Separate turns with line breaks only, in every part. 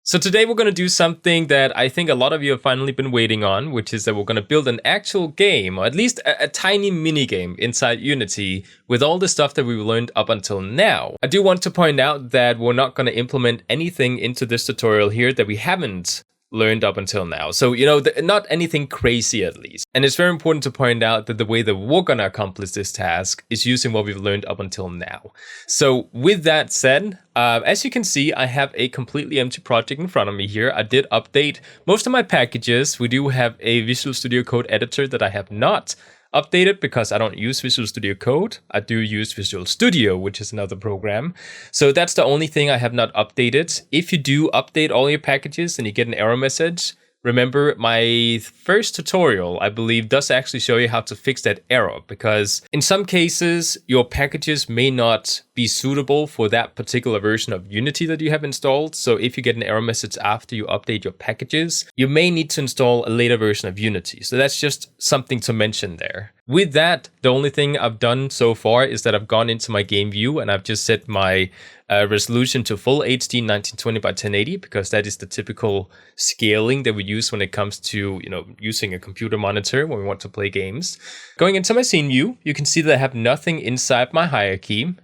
So today we're going to do something that I think a lot of you have finally been waiting on, which is that we're going to build an actual game, or at least a tiny mini game inside Unity with all the stuff that we've learned up until now. I do want to point out that we're not going to implement anything into this tutorial here that we haven't learned up until now. So, not anything crazy at least. And it's very important to point out that the way that we're going to accomplish this task is using what we've learned up until now. So with that said, as you can see, I have a completely empty project in front of me here. I did update most of my packages. We do have a Visual Studio Code editor that I have not updated because I don't use Visual Studio Code. I do use Visual Studio, which is another program. So that's the only thing I have not updated. If you do update all your packages and you get an error message, remember my first tutorial, I believe, does actually show you how to fix that error, because in some cases, your packages may not be suitable for that particular version of Unity that you have installed. So if you get an error message after you update your packages, you may need to install a later version of Unity. So that's just something to mention there. With that, the only thing I've done so far is that I've gone into my game view and I've just set my resolution to full HD 1920 by 1080, because that is the typical scaling that we use when it comes to, using a computer monitor when we want to play games. Going into my scene view, you can see that I have nothing inside my hierarchy.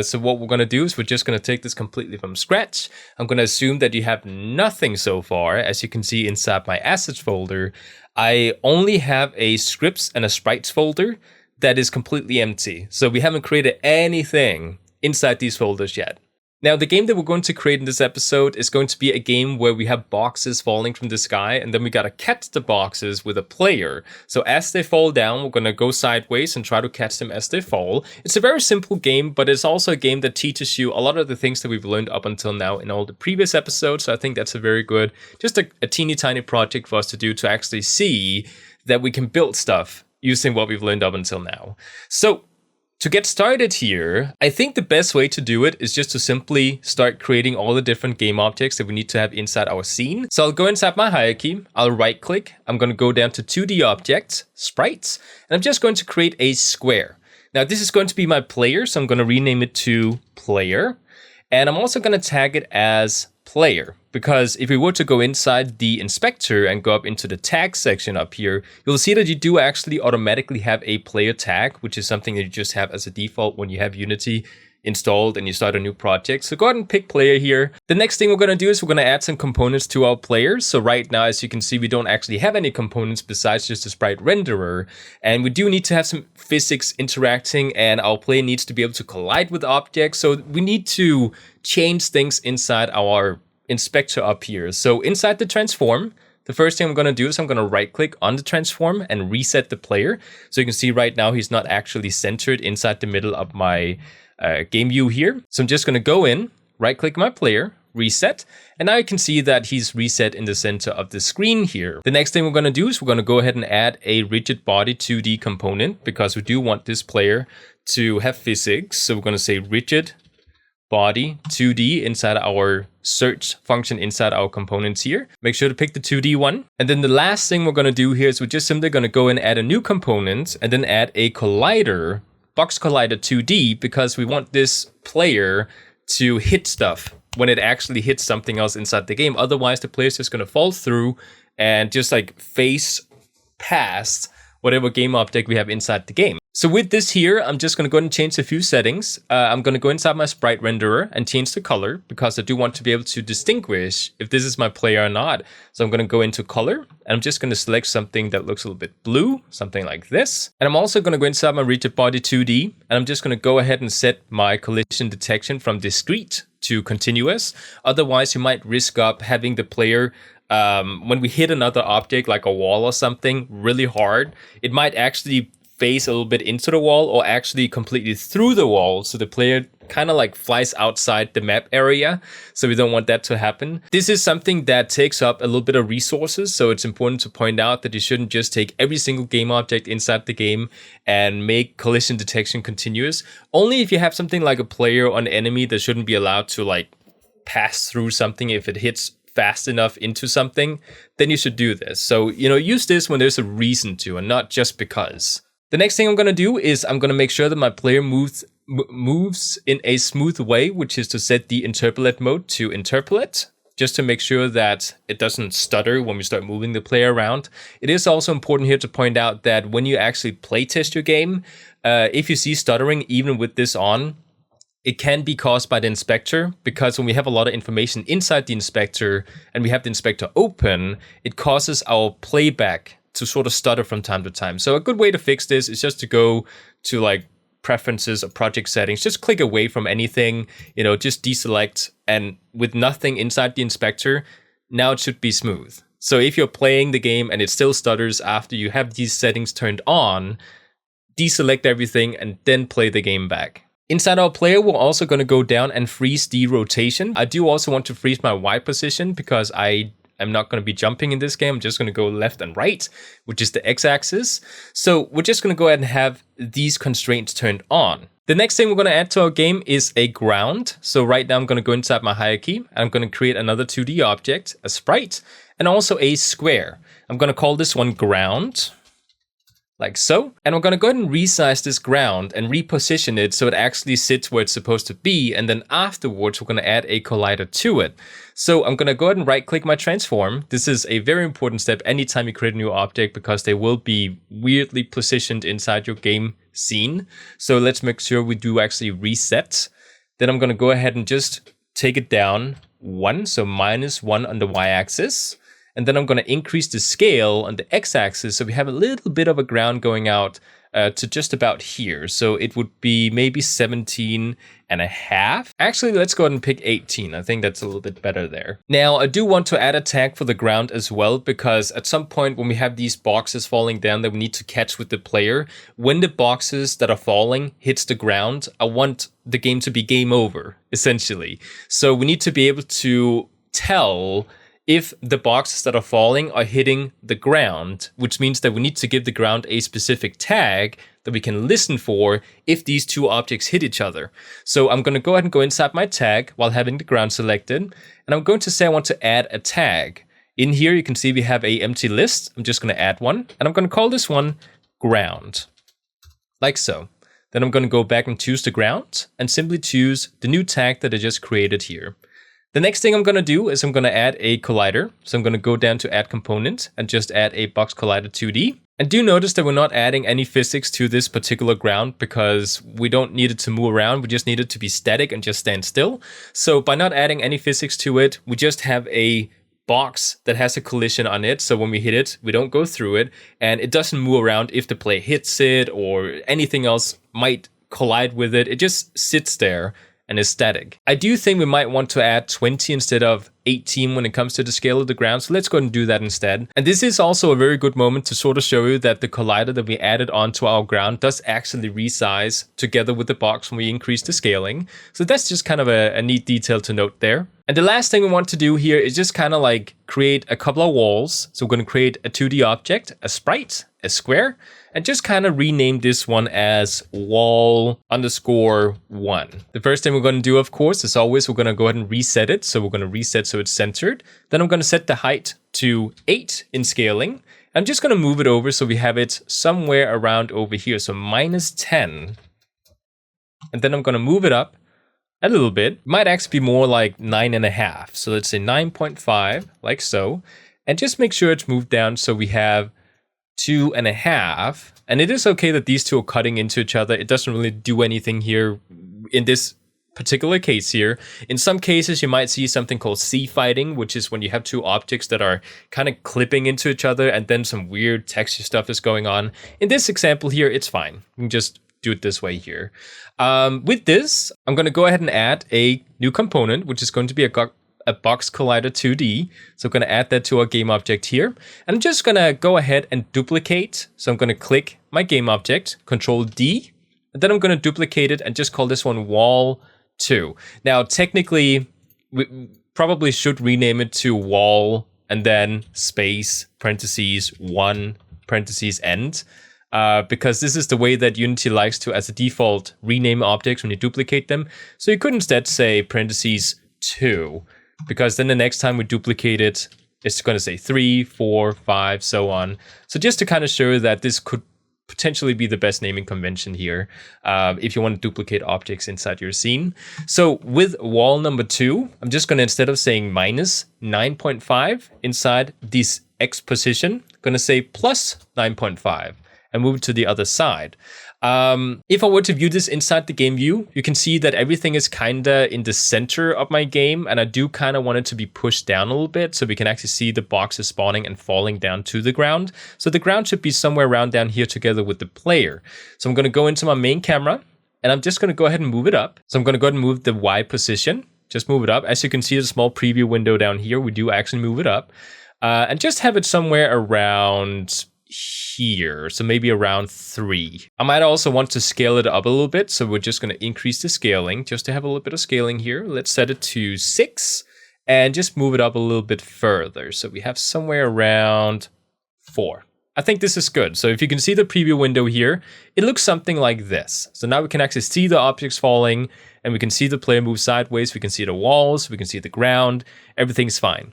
So what we're going to do is we're just going to take this completely from scratch. I'm going to assume that you have nothing so far. As you can see inside my assets folder, I only have a scripts and a sprites folder that is completely empty. So we haven't created anything inside these folders yet. Now, the game that we're going to create in this episode is going to be a game where we have boxes falling from the sky, and then we gotta catch the boxes with a player. So as they fall down, we're gonna go sideways and try to catch them as they fall. It's a very simple game, but it's also a game that teaches you a lot of the things that we've learned up until now in all the previous episodes. So I think that's a very good, just a teeny tiny project for us to do to actually see that we can build stuff using what we've learned up until now. So, to get started here, I think the best way to do it is just to simply start creating all the different game objects that we need to have inside our scene. So I'll go inside my hierarchy, I'll right click, I'm going to go down to 2D objects, sprites, and I'm just going to create a square. Now this is going to be my player, so I'm going to rename it to player. And I'm also going to tag it as player, because if we were to go inside the inspector and go up into the tag section up here, you'll see that you do actually automatically have a player tag, which is something that you just have as a default when you have Unity installed and you start a new project. So go ahead and pick player here. The next thing we're going to do is we're going to add some components to our player. So right now, as you can see, we don't actually have any components besides just a sprite renderer. And we do need to have some physics interacting, and our player needs to be able to collide with objects. So we need to change things inside our inspector up here. So inside the transform, the first thing I'm going to do is I'm going to right click on the transform and reset the player. So you can see right now he's not actually centered inside the middle of my game view here. So I'm just going to go in, right click my player, reset, and now you can see that he's reset in the center of the screen here. The next thing we're going to do is we're going to go ahead and add a rigid body 2D component, because we do want this player to have physics. So we're going to say rigid body 2D inside our search function inside our components here. Make sure to pick the 2D one. And then the last thing we're going to do here is we're just simply going to go and add a new component and then add a collider, box collider 2D, because we want this player to hit stuff when it actually hits something else inside the game. Otherwise, the player's just going to fall through and just like face past whatever game object we have inside the game. So with this here, I'm just going to go ahead and change a few settings. I'm going to go inside my sprite renderer and change the color, because I do want to be able to distinguish if this is my player or not. So I'm going to go into color, and I'm just going to select something that looks a little bit blue, something like this. And I'm also going to go inside my rigid body 2D, and I'm just going to go ahead and set my collision detection from discrete to continuous. Otherwise, you might risk up having the player when we hit another object like a wall or something really hard, it might actually face a little bit into the wall or actually completely through the wall. So the player kind of like flies outside the map area. So we don't want that to happen. This is something that takes up a little bit of resources. So it's important to point out that you shouldn't just take every single game object inside the game and make collision detection continuous. Only if you have something like a player or an enemy that shouldn't be allowed to like pass through something if it hits fast enough into something, then you should do this. So, use this when there's a reason to and not just because. The next thing I'm going to do is I'm going to make sure that my player moves in a smooth way, which is to set the interpolate mode to interpolate. just to make sure that it doesn't stutter when we start moving the player around. It is also important here to point out that when you actually playtest your game, if you see stuttering, even with this on, it can be caused by the inspector, because when we have a lot of information inside the inspector and we have the inspector open, it causes our playback to sort of stutter from time to time. So a good way to fix this is just to go to like preferences or project settings, just click away from anything, just deselect, and with nothing inside the inspector, now it should be smooth. So if you're playing the game and it still stutters after you have these settings turned on, deselect everything and then play the game back. Inside our player, we're also going to go down and freeze the rotation. I do also want to freeze my Y position because I am not going to be jumping in this game. I'm just going to go left and right, which is the X-axis. So we're just going to go ahead and have these constraints turned on. The next thing we're going to add to our game is a ground. So right now I'm going to go inside my hierarchy. And I'm going to create another 2D object, a sprite, and also a square. I'm going to call this one ground. Like so. And we're going to go ahead and resize this ground and reposition it so it actually sits where it's supposed to be. And then afterwards, we're going to add a collider to it. So I'm going to go ahead and right click my transform. This is a very important step anytime you create a new object because they will be weirdly positioned inside your game scene. So let's make sure we do actually reset. Then I'm going to go ahead and just take it down 1. So -1 on the Y-axis. And then I'm going to increase the scale on the X-axis so we have a little bit of a ground going out to just about here. So it would be maybe 17.5. Actually, let's go ahead and pick 18. I think that's a little bit better there. Now, I do want to add a tag for the ground as well, because at some point when we have these boxes falling down that we need to catch with the player, when the boxes that are falling hits the ground, I want the game to be game over, essentially. So we need to be able to tell if the boxes that are falling are hitting the ground, which means that we need to give the ground a specific tag that we can listen for if these two objects hit each other. So I'm going to go ahead and go inside my tag while having the ground selected, and I'm going to say I want to add a tag. In here, you can see we have an empty list. I'm just going to add one, and I'm going to call this one ground, like so. Then I'm going to go back and choose the ground and simply choose the new tag that I just created here. The next thing I'm going to do is I'm going to add a collider. So I'm going to go down to add component and just add a box collider 2D. And do notice that we're not adding any physics to this particular ground because we don't need it to move around. We just need it to be static and just stand still. So by not adding any physics to it, we just have a box that has a collision on it. So when we hit it, we don't go through it and it doesn't move around if the player hits it or anything else might collide with it. It just sits there and is static. I do think we might want to add 20 instead of 18 when it comes to the scale of the ground, so let's go ahead and do that instead. And this is also a very good moment to sort of show you that the collider that we added onto our ground does actually resize together with the box when we increase the scaling. So that's just kind of a neat detail to note there. And the last thing we want to do here is just kind of like create a couple of walls. So we're going to create a 2D object, a sprite, a square, and just kind of rename this one as wall_1. The first thing we're going to do, of course, as always, we're going to go ahead and reset it. So we're going to reset so it's centered. Then I'm going to set the height to 8 in scaling. I'm just going to move it over so we have it somewhere around over here. So -10. And then I'm going to move it up a little bit. It might actually be more like 9.5. So let's say 9.5, like so. And just make sure it's moved down so we have 2.5. And it is okay that these two are cutting into each other. It doesn't really do anything here in this particular case here. In some cases, you might see something called C-fighting, which is when you have two objects that are kind of clipping into each other and then some weird texture stuff is going on. In this example here, it's fine. You can just do it this way here. With this, I'm going to go ahead and add a new component, which is going to be a box collider 2D. So I'm going to add that to our game object here. And I'm just going to go ahead and duplicate. So I'm going to click my game object, Control D, and then I'm going to duplicate it and just call this one wall2. Now, technically, we probably should rename it to wall and then space, parentheses, 1, parentheses, end. Because this is the way that Unity likes to, as a default, rename objects when you duplicate them. So you could instead say parentheses 2, because then the next time we duplicate it, it's going to say 3, 4, 5, so on. So just to kind of show that this could potentially be the best naming convention here if you want to duplicate objects inside your scene. So with wall number 2, I'm just going to, instead of saying minus 9.5 inside this X position, going to say plus 9.5 and move it to the other side. If I were to view this inside the game view, you can see that everything is kind of in the center of my game, and I do kind of want it to be pushed down a little bit so we can actually see the boxes spawning and falling down to the ground. So the ground should be somewhere around down here together with the player. So I'm going to go into my main camera, and I'm just going to go ahead and move it up. So I'm going to go ahead and move the Y position, just move it up. As you can see, the small preview window down here, we do actually move it up, and just have it somewhere around here, so maybe around 3. I might also want to scale it up a little bit, so we're just going to increase the scaling just to have a little bit of scaling here. Let's set it to 6 and just move it up a little bit further, so we have somewhere around 4. I think this is good. So if you can see the preview window here, it looks something like this. So now we can actually see the objects falling, and we can see the player move sideways. We can see the walls, we can see the ground. Everything's fine.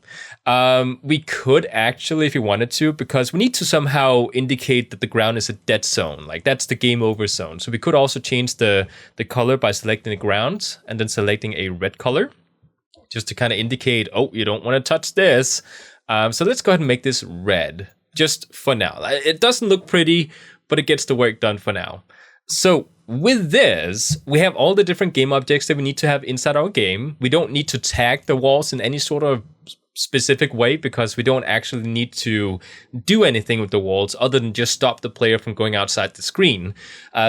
We could actually, if you wanted to, because we need to somehow indicate that the ground is a dead zone, like that's the game over zone. So we could also change the color by selecting the ground and then selecting a red color, just to kind of indicate, oh, you don't want to touch this. So let's go ahead and make this red, just for now. It doesn't look pretty, but it gets the work done for now. So with this, we have all the different game objects that we need to have inside our game. We don't need to tag the walls in any sort of specific way because we don't actually need to do anything with the walls other than just stop the player from going outside the screen.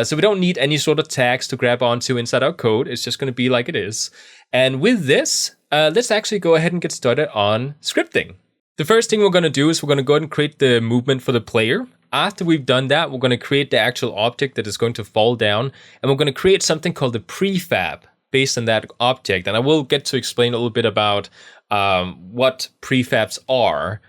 So we don't need any sort of tags to grab onto inside our code. It's just going to be like it is. And with this, let's actually go ahead and get started on scripting. The first thing we're going to do is we're going to go ahead and create the movement for the player. After we've done that, we're going to create the actual object that is going to fall down, and we're going to create something called the prefab based on that object. And I will get to explain a little bit about what prefabs are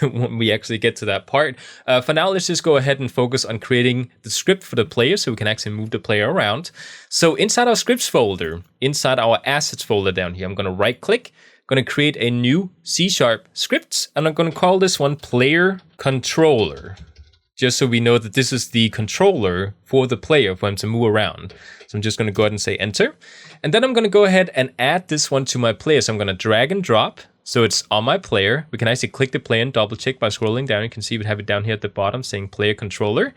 when we actually get to that part. For now, let's just go ahead and focus on creating the script for the player so we can actually move the player around. So inside our scripts folder, inside our assets folder down here, I'm going to right click, going to create a new C# script, and I'm going to call this one player controller, just so we know that this is the controller for the player for him to move around. So I'm just going to go ahead and say enter. And then I'm going to go ahead and add this one to my player. So I'm going to drag and drop. So it's on my player. We can actually click the player and double check by scrolling down. You can see we have it down here at the bottom saying player controller.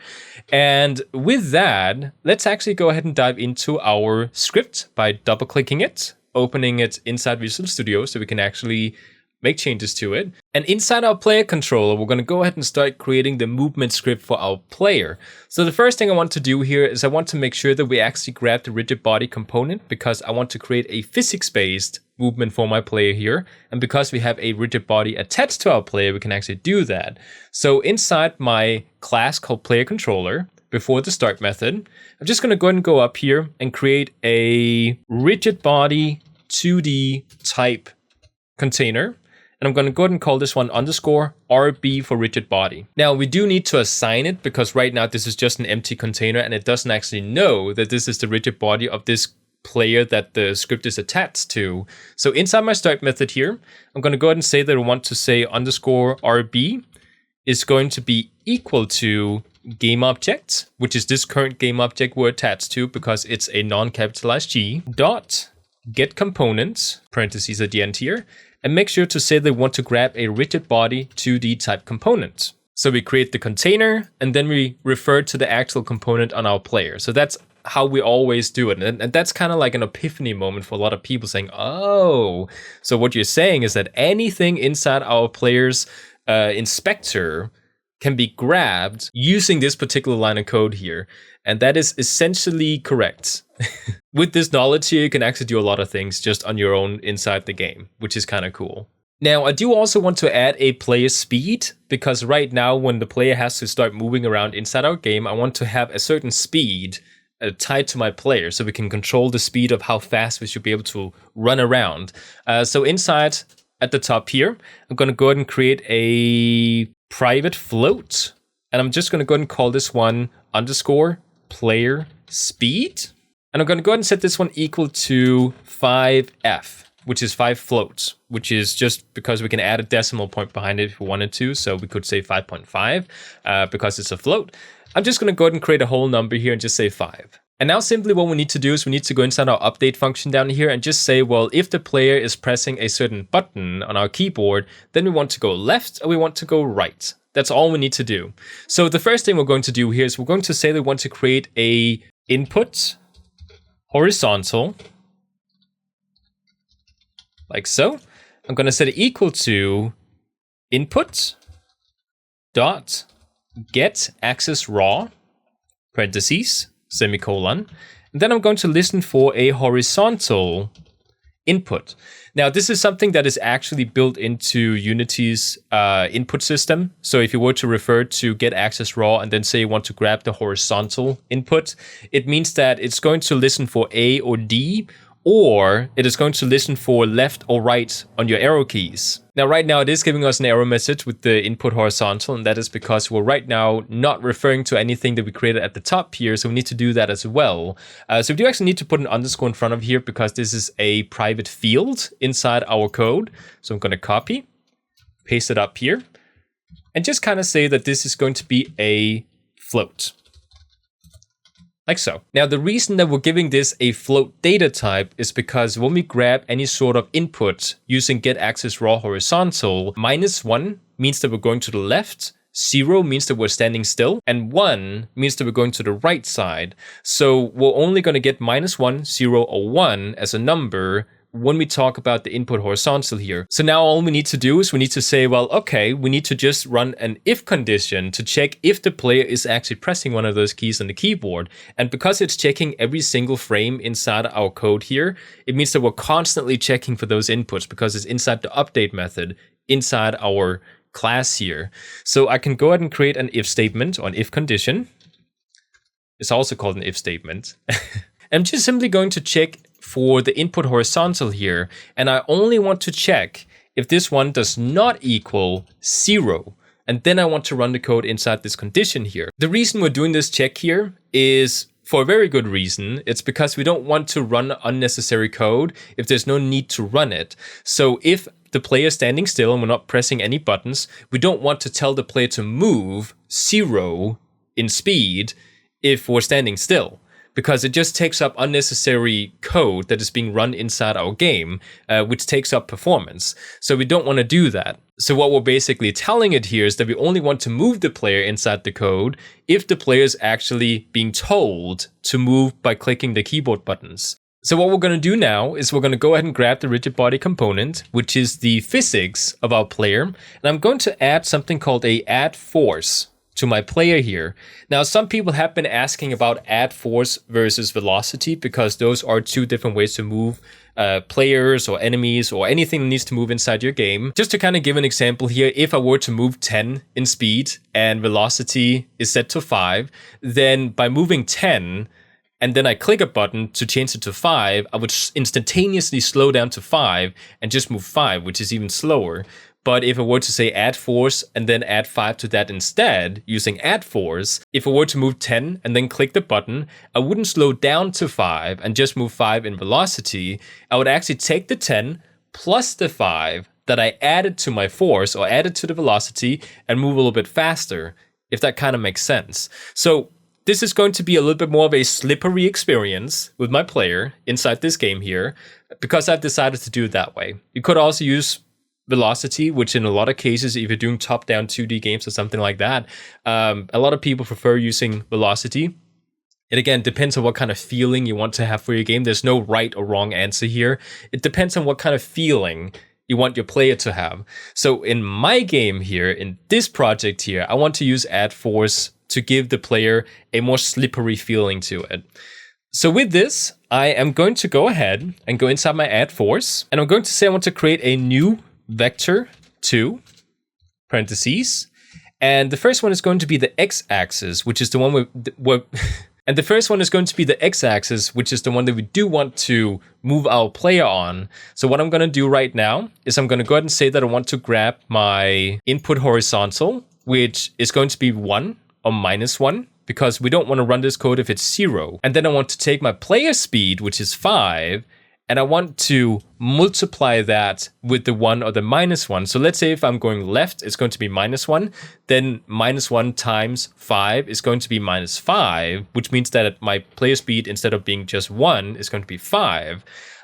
And with that, let's actually go ahead and dive into our script by double clicking it, opening it inside Visual Studio so we can actually make changes to it. And inside our player controller, we're going to go ahead and start creating the movement script for our player. So the first thing I want to do here is I want to make sure that we actually grab the rigid body component because I want to create a physics-based movement for my player here. And because we have a rigid body attached to our player, we can actually do that. So inside my class called player controller, before the start method, I'm just going to go ahead and go up here and create a rigid body 2D type container. And I'm going to go ahead and call this one underscore RB for rigid body. Now we do need to assign it because right now this is just an empty container and it doesn't actually know that this is the rigid body of this player that the script is attached to. So inside my start method here, I'm going to go ahead and say that I want to say underscore RB is going to be equal to game object, which is this current game object we're attached to because it's a non-capitalized G, dot get components, parentheses at the end here, and make sure to say they want to grab a rigid body 2D type component. So we create the container and then we refer to the actual component on our player. So that's how we always do it. And that's kind of like an epiphany moment for a lot of people saying, oh, so what you're saying is that anything inside our player's inspector can be grabbed using this particular line of code here. And that is essentially correct. With this knowledge here, you can actually do a lot of things just on your own inside the game, which is kind of cool. Now, I do also want to add a player speed, because right now when the player has to start moving around inside our game, I want to have a certain speed tied to my player so we can control the speed of how fast we should be able to run around. So inside at the top here, I'm going to go ahead and create a private float. And I'm just going to go ahead and call this one underscore player speed. And I'm going to go ahead and set this one equal to 5F, which is 5 floats, which is just because we can add a decimal point behind it if we wanted to. So we could say 5.5 because it's a float. I'm just going to go ahead and create a whole number here and just say 5. And now simply what we need to do is we need to go inside our update function down here and just say, well, if the player is pressing a certain button on our keyboard, then we want to go left or we want to go right. That's all we need to do. So the first thing we're going to do here is we're going to say that we want to create a input horizontal, like so. I'm going to set it equal to input dot get axis raw, parentheses, semicolon, and then I'm going to listen for a horizontal input. Now, this is something that is actually built into Unity's input system. So if you were to refer to get access raw and then say you want to grab the horizontal input, it means that it's going to listen for A or D, or it is going to listen for left or right on your arrow keys. Now, right now, it is giving us an error message with the input horizontal, and that is because we're right now not referring to anything that we created at the top here, so we need to do that as well. So we do actually need to put an underscore in front of here because this is a private field inside our code. So I'm going to copy, paste it up here, and just kind of say that this is going to be a float. Like so. Now, the reason that we're giving this a float data type is because when we grab any sort of input using get access raw horizontal, -1 means that we're going to the left, 0 means that we're standing still, and 1 means that we're going to the right side. So we're only going to get -1, 0, or 1 as a number when we talk about the input horizontal here. So now all we need to do is we need to say, well, okay, we need to just run an if condition to check if the player is actually pressing one of those keys on the keyboard. And because it's checking every single frame inside our code here, it means that we're constantly checking for those inputs because it's inside the update method inside our class here. So I can go ahead and create an if statement or an if condition. It's also called an if statement. I'm just simply going to check for the input horizontal here, and I only want to check if this one does not equal 0, and then I want to run the code inside this condition here. The reason we're doing this check here is for a very good reason. It's because we don't want to run unnecessary code if there's no need to run it. So if the player is standing still and we're not pressing any buttons, we don't want to tell the player to move 0 in speed if we're standing still, because it just takes up unnecessary code that is being run inside our game, which takes up performance. So we don't want to do that. So what we're basically telling it here is that we only want to move the player inside the code if the player is actually being told to move by clicking the keyboard buttons. So what we're going to do now is we're going to go ahead and grab the rigid body component, which is the physics of our player. And I'm going to add something called a add force to my player here. Now, some people have been asking about add force versus velocity because those are two different ways to move players or enemies or anything that needs to move inside your game. Just to kind of give an example here, if I were to move 10 in speed and velocity is set to 5, then by moving 10 and then I click a button to change it to 5, I would instantaneously slow down to 5 and just move 5, which is even slower. But if I were to say add force and then add 5 to that instead, using add force, if I were to move 10 and then click the button, I wouldn't slow down to 5 and just move 5 in velocity. I would actually take the 10 plus the 5 that I added to my force or added to the velocity and move a little bit faster, if that kind of makes sense. So this is going to be a little bit more of a slippery experience with my player inside this game here, because I've decided to do it that way. You could also use velocity, which in a lot of cases, if you're doing top-down 2D games or something like that, a lot of people prefer using velocity. It again depends on what kind of feeling you want to have for your game. There's no right or wrong answer here. It depends on what kind of feeling you want your player to have. So in my game here, in this project here, I want to use add force to give the player a more slippery feeling to it. So with this, I am going to go ahead and go inside my add force, and I'm going to say I want to create a new vector 2, parentheses, and the first one is going to be the x-axis, which is the one and the first one is going to be the x-axis, which is the one that we do want to move our player on. So what I'm going to do right now is I'm going to go ahead and say that I want to grab my input horizontal, which is going to be 1 or -1, because we don't want to run this code if it's 0. And then I want to take my player speed, which is 5, and I want to multiply that with the 1 or the -1. So let's say if I'm going left, it's going to be -1. Then -1 times 5 is going to be -5, which means that my player speed, instead of being just 1, is going to be 5.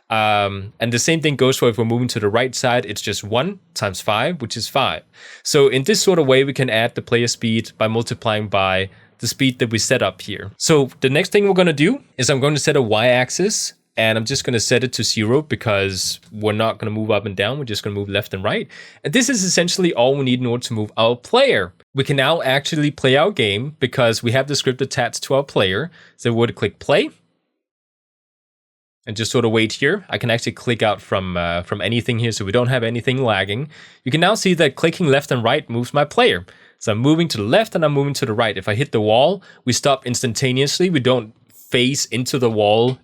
And the same thing goes for if we're moving to the right side, it's just 1 times 5, which is 5. So in this sort of way, we can add the player speed by multiplying by the speed that we set up here. So the next thing we're going to do is I'm going to set a y-axis, and I'm just going to set it to 0 because we're not going to move up and down. We're just going to move left and right. And this is essentially all we need in order to move our player. We can now actually play our game because we have the script attached to our player. So we're going to click play and just sort of wait here. I can actually click out from anything here so we don't have anything lagging. You can now see that clicking left and right moves my player. So I'm moving to the left and I'm moving to the right. If I hit the wall, we stop instantaneously. We don't face into the wall,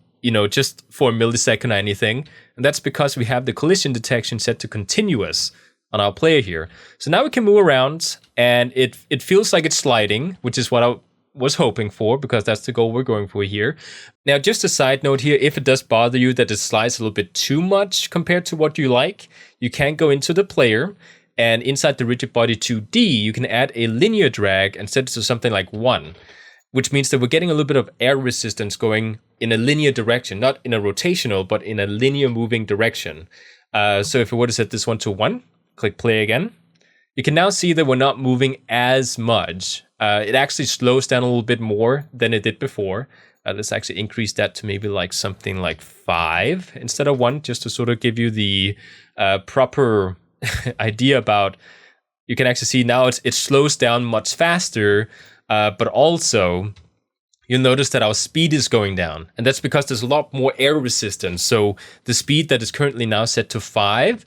just for a millisecond or anything. And that's because we have the collision detection set to continuous on our player here. So now we can move around and it feels like it's sliding, which is what I was hoping for because that's the goal we're going for here. Now, just a side note here, if it does bother you that it slides a little bit too much compared to what you like, you can go into the player and inside the rigid body 2D, you can add a linear drag and set it to something like 1. Which means that we're getting a little bit of air resistance going in a linear direction, not in a rotational, but in a linear moving direction. So if we were to set this one to 1, click play again, you can now see that we're not moving as much. It actually slows down a little bit more than it did before. Let's actually increase that to maybe like something like 5 instead of 1, just to sort of give you the proper idea about, you can actually see now it slows down much faster. But also, you'll notice that our speed is going down. And that's because there's a lot more air resistance. So the speed that is currently now set to 5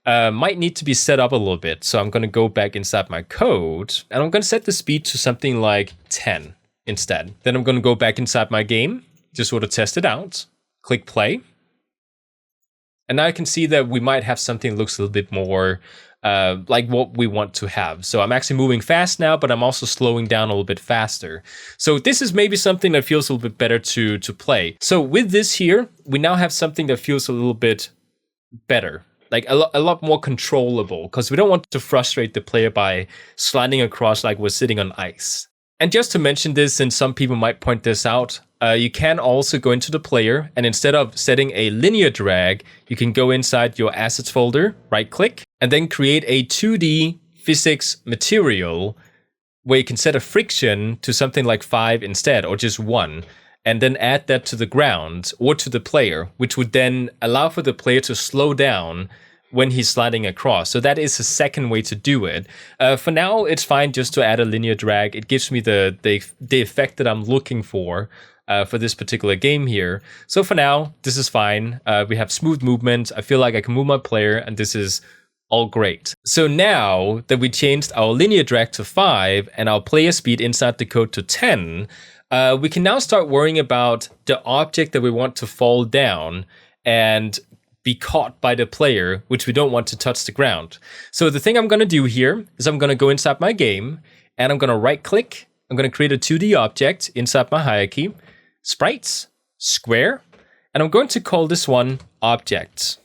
might need to be set up a little bit. So I'm going to go back inside my code. And I'm going to set the speed to something like 10 instead. Then I'm going to go back inside my game, just sort of test it out. Click play. And now I can see that we might have something that looks a little bit more like what we want to have. So I'm actually moving fast now, but I'm also slowing down a little bit faster. So this is maybe something that feels a little bit better to play. So with this here, we now have something that feels a little bit better, like a lot more controllable, because we don't want to frustrate the player by sliding across like we're sitting on ice. And just to mention this, since some people might point this out, you can also go into the player, and instead of setting a linear drag, you can go inside your assets folder, right click, and then create a 2D physics material where you can set a friction to something like 5 instead, or just 1, and then add that to the ground or to the player, which would then allow for the player to slow down when he's sliding across. So that is a second way to do it. For now, it's fine just to add a linear drag. It gives me the effect that I'm looking for this particular game here. So for now, this is fine. We have smooth movement. I feel like I can move my player, and this is all great. So now that we changed our linear drag to 5 and our player speed inside the code to 10, we can now start worrying about the object that we want to fall down and be caught by the player, which we don't want to touch the ground. So the thing I'm going to do here is I'm going to go inside my game and I'm going to right click. I'm going to create a 2D object inside my hierarchy, sprites, square, and I'm going to call this one object,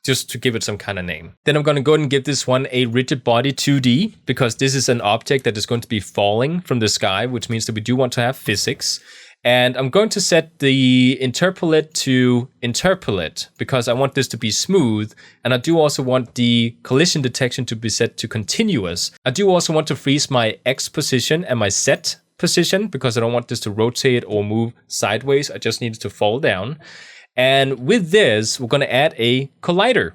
just to give it some kind of name. Then I'm going to go ahead and give this one a rigid body 2D, because this is an object that is going to be falling from the sky, which means that we do want to have physics. And I'm going to set the interpolate to interpolate because I want this to be smooth. And I do also want the collision detection to be set to continuous. I do also want to freeze my X position and my Z position because I don't want this to rotate or move sideways. I just need it to fall down. And with this, we're going to add a collider.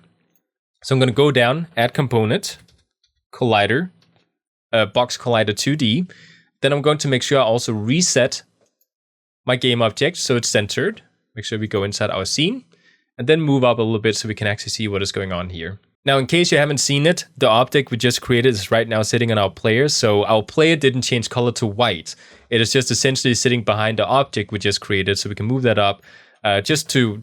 So I'm going to go down, add component, collider, box collider 2D. Then I'm going to make sure I also reset my game object so it's centered. Make sure we go inside our scene and then move up a little bit so we can actually see what is going on here. Now, in case you haven't seen it, the object we just created is right now sitting on our player. So our player didn't change color to white. It is just essentially sitting behind the object we just created. So we can move that up just to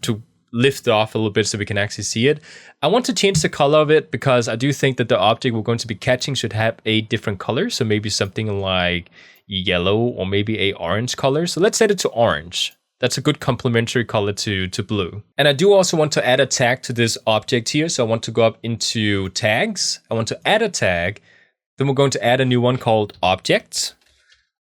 lift it off a little bit so we can actually see it. I want to change the color of it because I do think that the object we're going to be catching should have a different color. So maybe something like yellow or maybe a orange color. So let's set it to orange. That's a good complementary color to blue. And I do also want to add a tag to this object here. So I want to go up into tags. I want to add a tag. Then we're going to add a new one called object.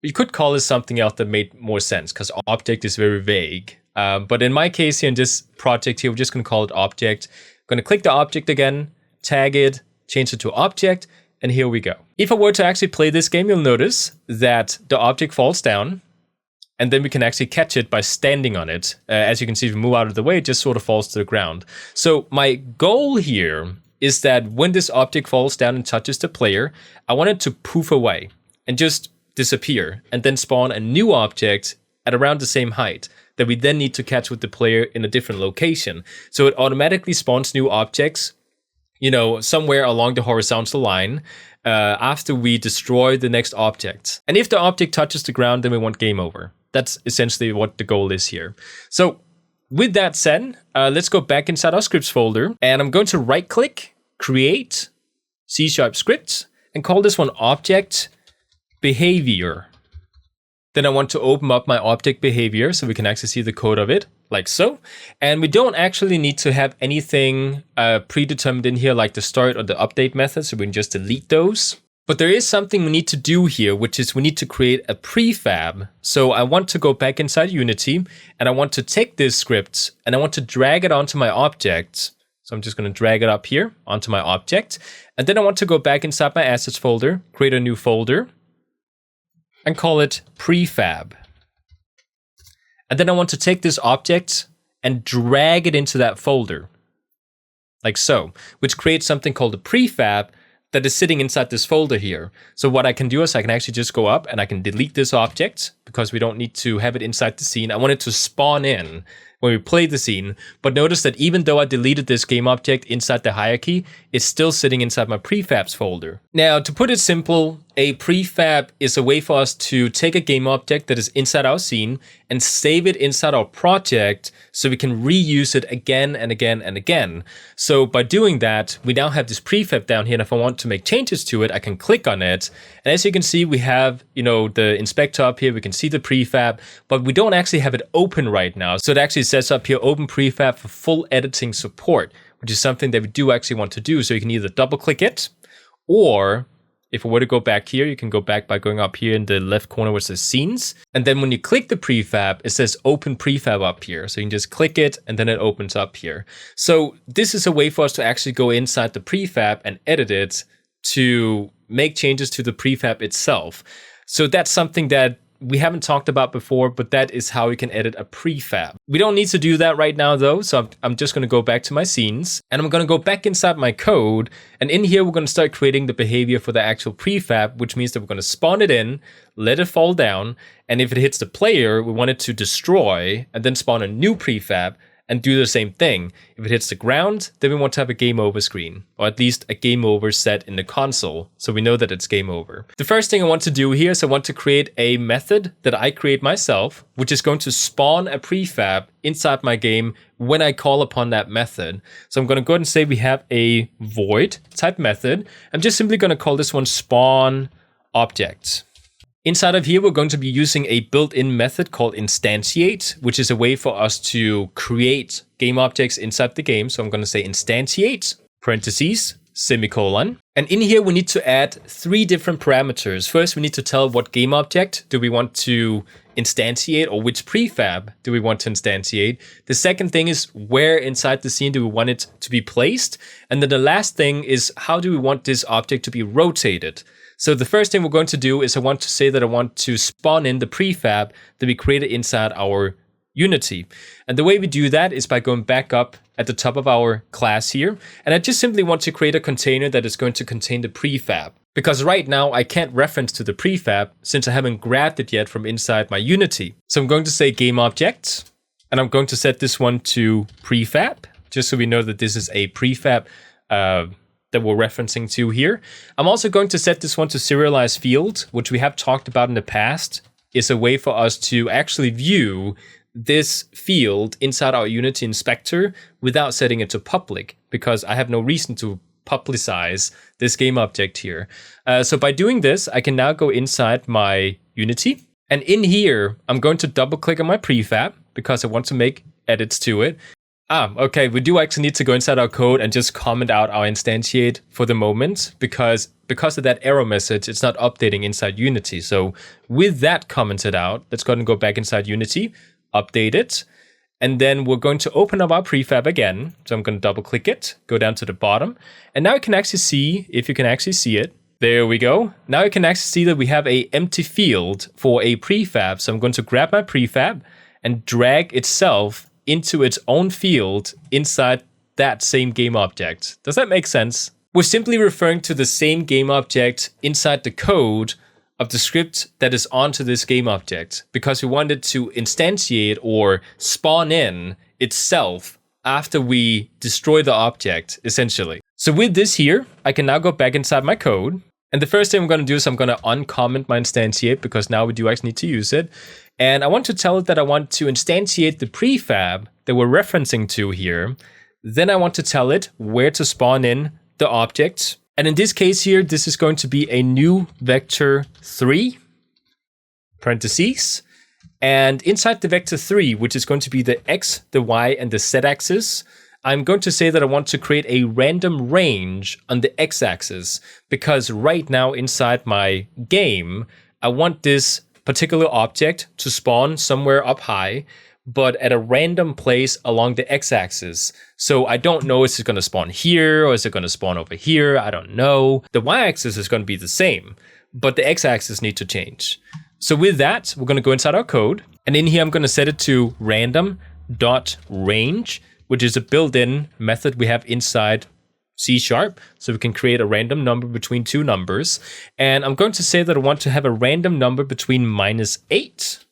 You could call this something else that made more sense because object is very vague. But in my case here in this project here, we're just going to call it object. I'm going to click the object again, tag it, change it to object, and here we go. If I were to actually play this game, you'll notice that the object falls down, and then we can actually catch it by standing on it. As you can see, if we move out of the way, it just sort of falls to the ground. So my goal here is that when this object falls down and touches the player, I want it to poof away and just disappear, and then spawn a new object at around the same height that we then need to catch with the player in a different location. So it automatically spawns new objects, somewhere along the horizontal line after we destroy the next object. And if the object touches the ground, then we want game over. That's essentially what the goal is here. So with that said, let's go back inside our scripts folder, and I'm going to right click, create C# script, and call this one object behavior. Then I want to open up my object behavior so we can actually see the code of it, like so. And we don't actually need to have anything predetermined in here like the start or the update method, so we can just delete those. But there is something we need to do here, which is we need to create a prefab. So I want to go back inside Unity, and I want to take this script and I want to drag it onto my object. So I'm just going to drag it up here onto my object. And then I want to go back inside my assets folder, create a new folder, and call it prefab. And then I want to take this object and drag it into that folder, like so, which creates something called a prefab that is sitting inside this folder here. So what I can do is I can actually just go up and I can delete this object because we don't need to have it inside the scene. I want it to spawn in when we play the scene, but notice that even though I deleted this game object inside the hierarchy, it's still sitting inside my prefabs folder. Now, to put it simple, a prefab is a way for us to take a game object that is inside our scene and save it inside our project so we can reuse it again and again and again. So by doing that, we now have this prefab down here, and if I want to make changes to it, I can click on it. And as you can see, we have, the inspector up here, we can see the prefab, but we don't actually have it open right now. So it actually says up here, open prefab for full editing support, which is something that we do actually want to do. So you can either double click it, or if I were to go back here, you can go back by going up here in the left corner where it says scenes. And then when you click the prefab, it says open prefab up here. So you can just click it and then it opens up here. So this is a way for us to actually go inside the prefab and edit it to make changes to the prefab itself. So that's something that we haven't talked about before, but that is how we can edit a prefab. We don't need to do that right now though, so I'm just going to go back to my scenes, and I'm going to go back inside my code, and in here we're going to start creating the behavior for the actual prefab, which means that we're going to spawn it in, let it fall down, and if it hits the player, we want it to destroy, and then spawn a new prefab, and do the same thing. If it hits the ground, then we want to have a game over screen, or at least a game over set in the console, so we know that it's game over. The first thing I want to do here is I want to create a method that I create myself, which is going to spawn a prefab inside my game when I call upon that method. So I'm going to go ahead and say we have a void type method. I'm just simply going to call this one spawn object. Inside of here, we're going to be using a built-in method called instantiate, which is a way for us to create game objects inside the game. So I'm going to say instantiate, parentheses, semicolon. And in here, we need to add 3 different parameters. First, we need to tell what game object do we want to instantiate, or which prefab do we want to instantiate. The second thing is where inside the scene do we want it to be placed. And then the last thing is how do we want this object to be rotated. So the first thing we're going to do is I want to say that I want to spawn in the prefab that we created inside our Unity. And the way we do that is by going back up at the top of our class here. And I just simply want to create a container that is going to contain the prefab. Because right now I can't reference to the prefab since I haven't grabbed it yet from inside my Unity. So I'm going to say game object, and I'm going to set this one to prefab, just so we know that this is a prefab that we're referencing to here. I'm also going to set this one to serialized field, which we have talked about in the past, is a way for us to actually view this field inside our Unity inspector without setting it to public, because I have no reason to publicize this game object here. So by doing this, I can now go inside my Unity, and in here, I'm going to double click on my prefab, because I want to make edits to it. Okay, we do actually need to go inside our code and just comment out our instantiate for the moment, because of that error message, it's not updating inside Unity. So with that commented out, let's go ahead and go back inside Unity, update it, and then we're going to open up our prefab again. So I'm going to double click it, go down to the bottom, and now you can actually see, if you can actually see it, there we go. Now you can actually see that we have a empty field for a prefab. So I'm going to grab my prefab and drag itself into its own field inside that same game object. Does that make sense? We're simply referring to the same game object inside the code of the script that is onto this game object, because we wanted to instantiate or spawn in itself after we destroy the object, essentially. So with this here, I can now go back inside my code. And the first thing I'm going to do is I'm going to uncomment my instantiate, because now we do actually need to use it. And I want to tell it that I want to instantiate the prefab that we're referencing to here. Then I want to tell it where to spawn in the object. And in this case here, this is going to be a new vector 3, parentheses. And inside the vector 3, which is going to be the x, the y, and the z axis, I'm going to say that I want to create a random range on the x-axis, because right now inside my game, I want this particular object to spawn somewhere up high, but at a random place along the x-axis. So I don't know, is it going to spawn here or is it going to spawn over here? I don't know. The y-axis is going to be the same, but the x-axis needs to change. So with that, we're going to go inside our code, and in here I'm going to set it to random.range, which is a built-in method we have inside C#, so we can create a random number between two numbers. And I'm going to say that I want to have a random number between -8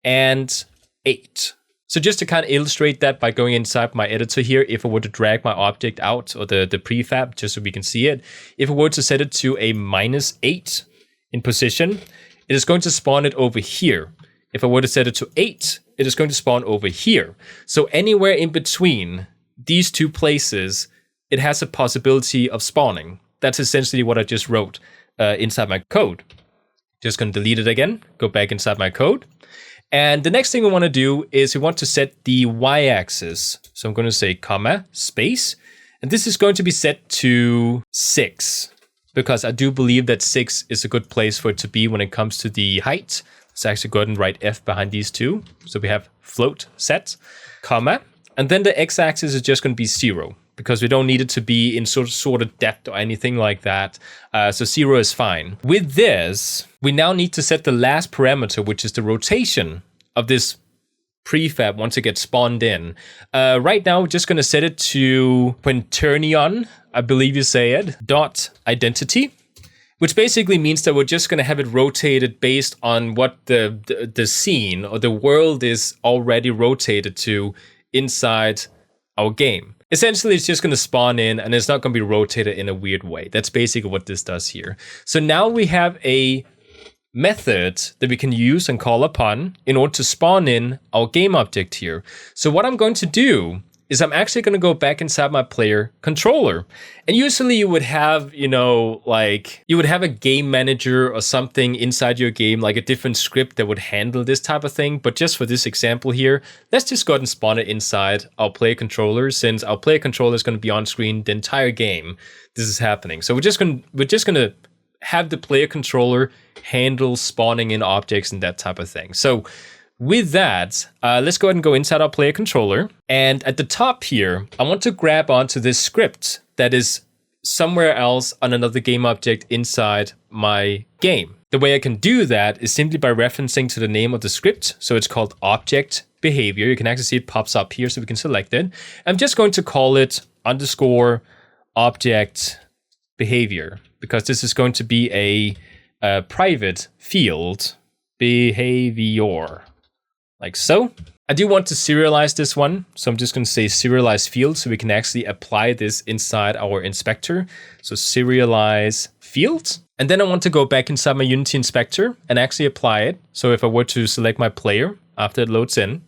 and 8. So just to kind of illustrate that by going inside my editor here, if I were to drag my object out, or the prefab, just so we can see it, if I were to set it to a -8 in position, it is going to spawn it over here. If I were to set it to 8, it is going to spawn over here. So anywhere in between these two places, it has a possibility of spawning. That's essentially what I just wrote inside my code. Just going to delete it again, go back inside my code. And the next thing we want to do is we want to set the y-axis. So I'm going to say comma, space. And this is going to be set to 6, because I do believe that 6 is a good place for it to be when it comes to the height. Let's actually go ahead and write F behind these two. So we have float set, comma. And then the x-axis is just going to be 0, because we don't need it to be in sort of depth or anything like that. So 0 is fine. With this, we now need to set the last parameter, which is the rotation of this prefab once it gets spawned in. Right now, we're just going to set it to quaternion, I believe you say it, dot identity, which basically means that we're just going to have it rotated based on what the scene or the world is already rotated to inside our game. Essentially, it's just going to spawn in and it's not going to be rotated in a weird way. That's basically what this does here. So now we have a method that we can use and call upon in order to spawn in our game object here. So what I'm going to do is I'm actually going to go back inside my player controller. And usually you would have, you would have a game manager or something inside your game, like a different script that would handle this type of thing. But just for this example here, let's just go ahead and spawn it inside our player controller, since our player controller is going to be on screen the entire game this is happening. So we're just going to have the player controller handle spawning in objects and that type of thing. So with that, let's go ahead and go inside our player controller. And at the top here, I want to grab onto this script that is somewhere else on another game object inside my game. The way I can do that is simply by referencing to the name of the script. So it's called object behavior. You can actually see it pops up here, so we can select it. I'm just going to call it _ object behavior, because this is going to be a private field behavior. Like so. I do want to serialize this one, so I'm just going to say serialize field, so we can actually apply this inside our inspector. So serialize field. And then I want to go back inside my Unity inspector and actually apply it. So if I were to select my player after it loads in,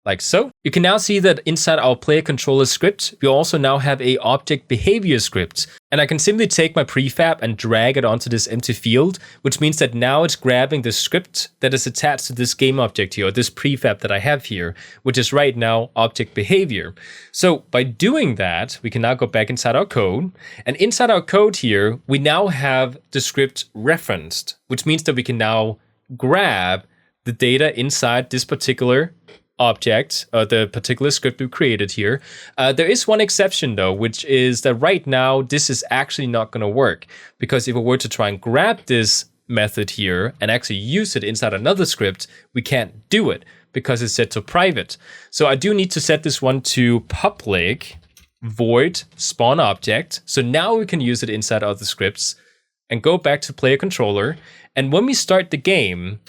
like so. You can now see that inside our player controller script, we also now have a object behavior script. And I can simply take my prefab and drag it onto this empty field, which means that now it's grabbing the script that is attached to this game object here, or this prefab that I have here, which is right now object behavior. So by doing that, we can now go back inside our code. And inside our code here, we now have the script referenced, which means that we can now grab the data inside this particular object, the particular script we created here. There is one exception though, which is that right now this is actually not going to work, because if we were to try and grab this method here and actually use it inside another script, we can't do it because it's set to private. So I do need to set this one to public void spawn object. So now we can use it inside other scripts and go back to player controller. And when we start the game,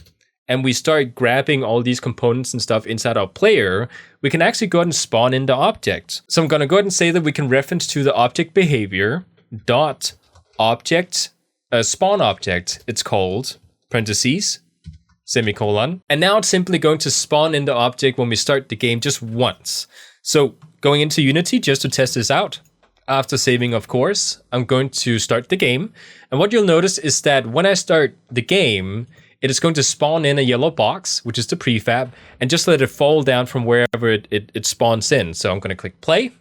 and we start grabbing all these components and stuff inside our player, we can actually go ahead and spawn in the object. So I'm going to go ahead and say that we can reference to the object behavior dot object spawn object. It's called parentheses semicolon. And now it's simply going to spawn in the object when we start the game just once. So going into Unity just to test this out, after saving, of course, I'm going to start the game. And what you'll notice is that when I start the game, it is going to spawn in a yellow box, which is the prefab, and just let it fall down from wherever it spawns in. So I'm going to click play,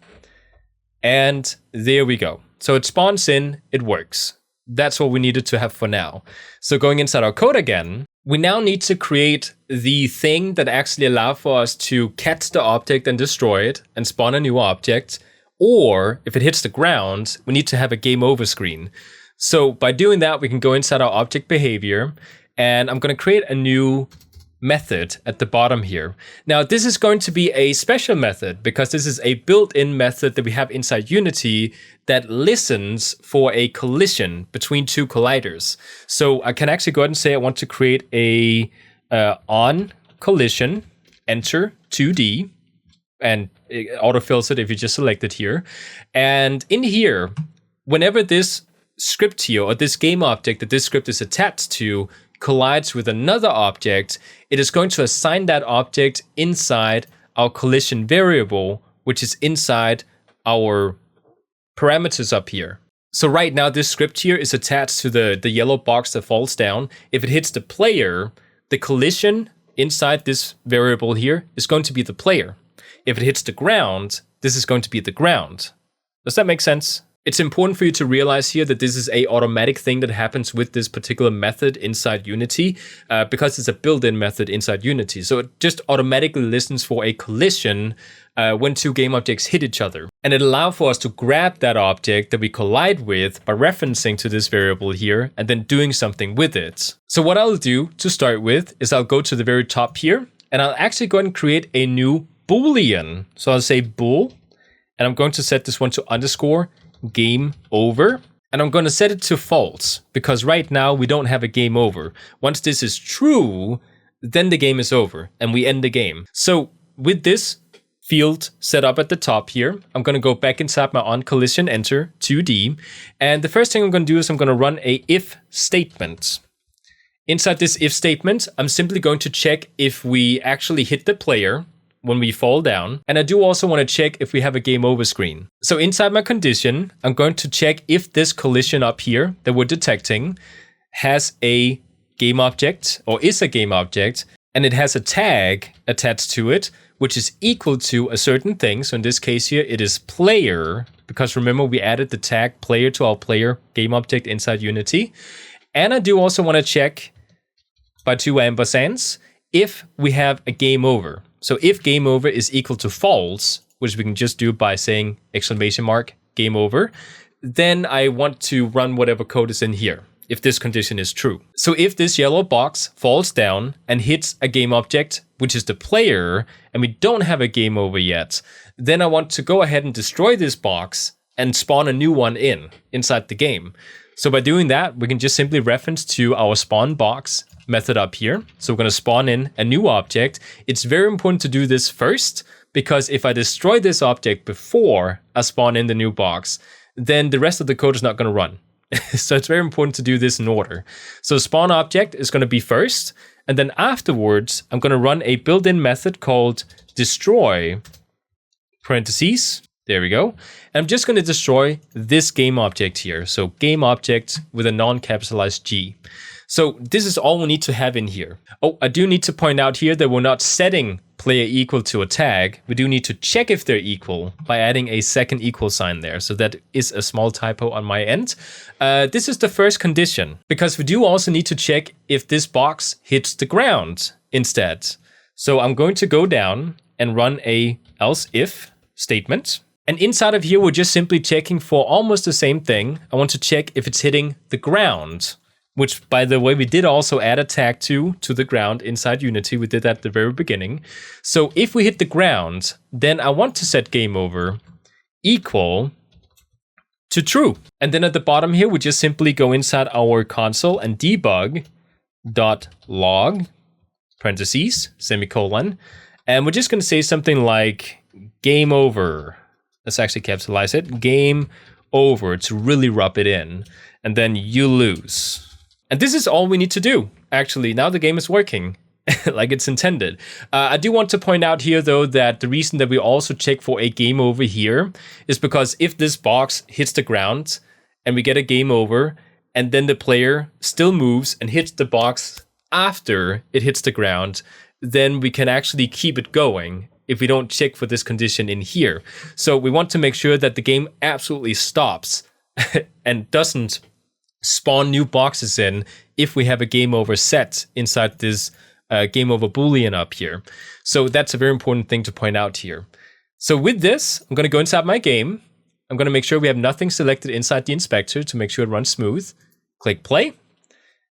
and there we go. So it spawns in, it works. That's what we needed to have for now. So going inside our code again, we now need to create the thing that actually allows for us to catch the object and destroy it and spawn a new object. Or if it hits the ground, we need to have a game over screen. So by doing that, we can go inside our object behavior, and I'm going to create a new method at the bottom here. Now, this is going to be a special method because this is a built-in method that we have inside Unity that listens for a collision between two colliders. So I can actually go ahead and say I want to create a on collision, enter 2D, and it autofills it if you just select it here. And in here, whenever this script here, or this game object that this script is attached to, collides with another object, it is going to assign that object inside our collision variable, which is inside our parameters up here. So right now, this script here is attached to the yellow box that falls down. If it hits the player, the collision inside this variable here is going to be the player. If it hits the ground, this is going to be the ground. Does that make sense? It's important for you to realize here that this is a automatic thing that happens with this particular method inside Unity because it's a built-in method inside Unity. So it just automatically listens for a collision when two game objects hit each other. And it allows for us to grab that object that we collide with by referencing to this variable here and then doing something with it. So what I'll do to start with is I'll go to the very top here and I'll actually go ahead and create a new Boolean. So I'll say bool, and I'm going to set this one to underscore game over, and I'm going to set it to false because right now we don't have a game over. Once this is true, then the game is over and we end the game. So with this field set up at the top here, I'm going to go back inside my on collision, enter 2D, and the first thing I'm going to do is I'm going to run a if statement. Inside this if statement, I'm simply going to check if we actually hit the player when we fall down. And I do also want to check if we have a game over screen. So inside my condition, I'm going to check if this collision up here that we're detecting has a game object or is a game object, and it has a tag attached to it, which is equal to a certain thing. So in this case here, it is player, because remember we added the tag player to our player game object inside Unity. And I do also want to check by two ampersands if we have a game over. So if game over is equal to false, which we can just do by saying exclamation mark game over, then I want to run whatever code is in here if this condition is true. So if this yellow box falls down and hits a game object, which is the player, and we don't have a game over yet, then I want to go ahead and destroy this box and spawn a new one inside the game. So by doing that, we can just simply reference to our spawn box method up here. So we're going to spawn in a new object. It's very important to do this first, because if I destroy this object before I spawn in the new box, then the rest of the code is not going to run. So it's very important to do this in order. So spawn object is going to be first, And then afterwards, I'm going to run a built-in method called destroy, parentheses. There we go. And I'm just going to destroy this game object here. So game object with a non-capitalized G. So this is all we need to have in here. Oh, I do need to point out here that we're not setting player equal to a tag. We do need to check if they're equal by adding a second equal sign there. So that is a small typo on my end. This is the first condition, because we do also need to check if this box hits the ground instead. So I'm going to go down and run a else if statement. And inside of here, we're just simply checking for almost the same thing. I want to check if it's hitting the ground, which, by the way, we did also add a tag to the ground inside Unity. We did that at the very beginning. So if we hit the ground, then I want to set game over equal to true. And then at the bottom here, we just simply go inside our console and debug.log, parentheses, semicolon. And we're just going to say something like game over. Let's actually capitalize it. Game over to really rub it in. And then you lose. And this is all we need to do. Actually, now the game is working like it's intended. I do want to point out here, though, that the reason that we also check for a game over here is because if this box hits the ground and we get a game over, and then the player still moves and hits the box after it hits the ground, then we can actually keep it going if we don't check for this condition in here. So we want to make sure that the game absolutely stops and doesn't spawn new boxes in if we have a game over set inside this game over boolean up here. So that's a very important thing to point out here. So with this, I'm going to go inside my game. I'm going to make sure we have nothing selected inside the inspector to make sure it runs smooth. Click play.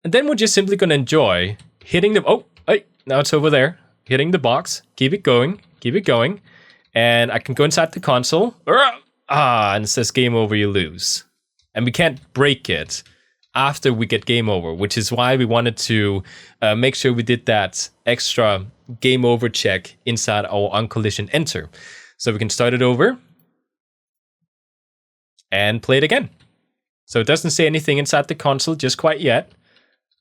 And then we're just simply going to enjoy hitting the... Oh, hey, now it's over there. Hitting the box. Keep it going. Keep it going. And I can go inside the console. And it says game over, you lose. And we can't break it after we get game over, which is why we wanted to make sure we did that extra game over check inside our on-collision enter. So we can start it over and play it again. So it doesn't say anything inside the console just quite yet.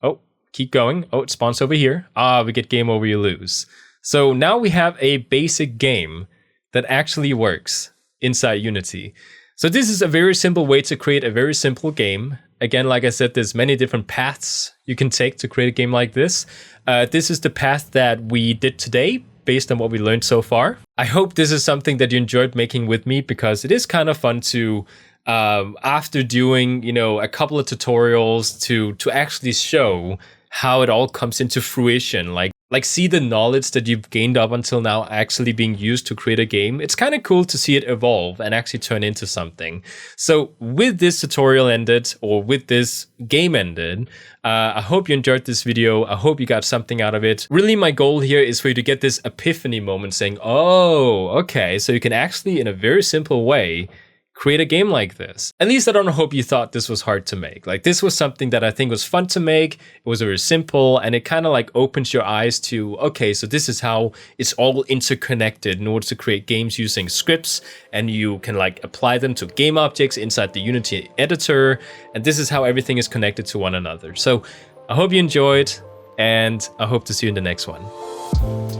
Oh, keep going. Oh, it spawns over here. We get game over, you lose. So now we have a basic game that actually works inside Unity. So this is a very simple way to create a very simple game. Again, like I said, there's many different paths you can take to create a game like this. This is the path that we did today based on what we learned so far. I hope this is something that you enjoyed making with me, because it is kind of fun to, after doing, a couple of tutorials to actually show how it all comes into fruition. Like see the knowledge that you've gained up until now actually being used to create a game. It's kind of cool to see it evolve and actually turn into something. So with this tutorial ended, or with this game ended, I hope you enjoyed this video. I hope you got something out of it. Really, my goal here is for you to get this epiphany moment saying, oh, okay, so you can actually, in a very simple way, create a game like this. At least I don't hope you thought this was hard to make. Like, this was something that I think was fun to make. It was very simple, and it kind of like opens your eyes to, okay, so this is how it's all interconnected in order to create games using scripts, and you can like apply them to game objects inside the Unity editor, and this is how everything is connected to one another. So I hope you enjoyed, and I hope to see you in the next one.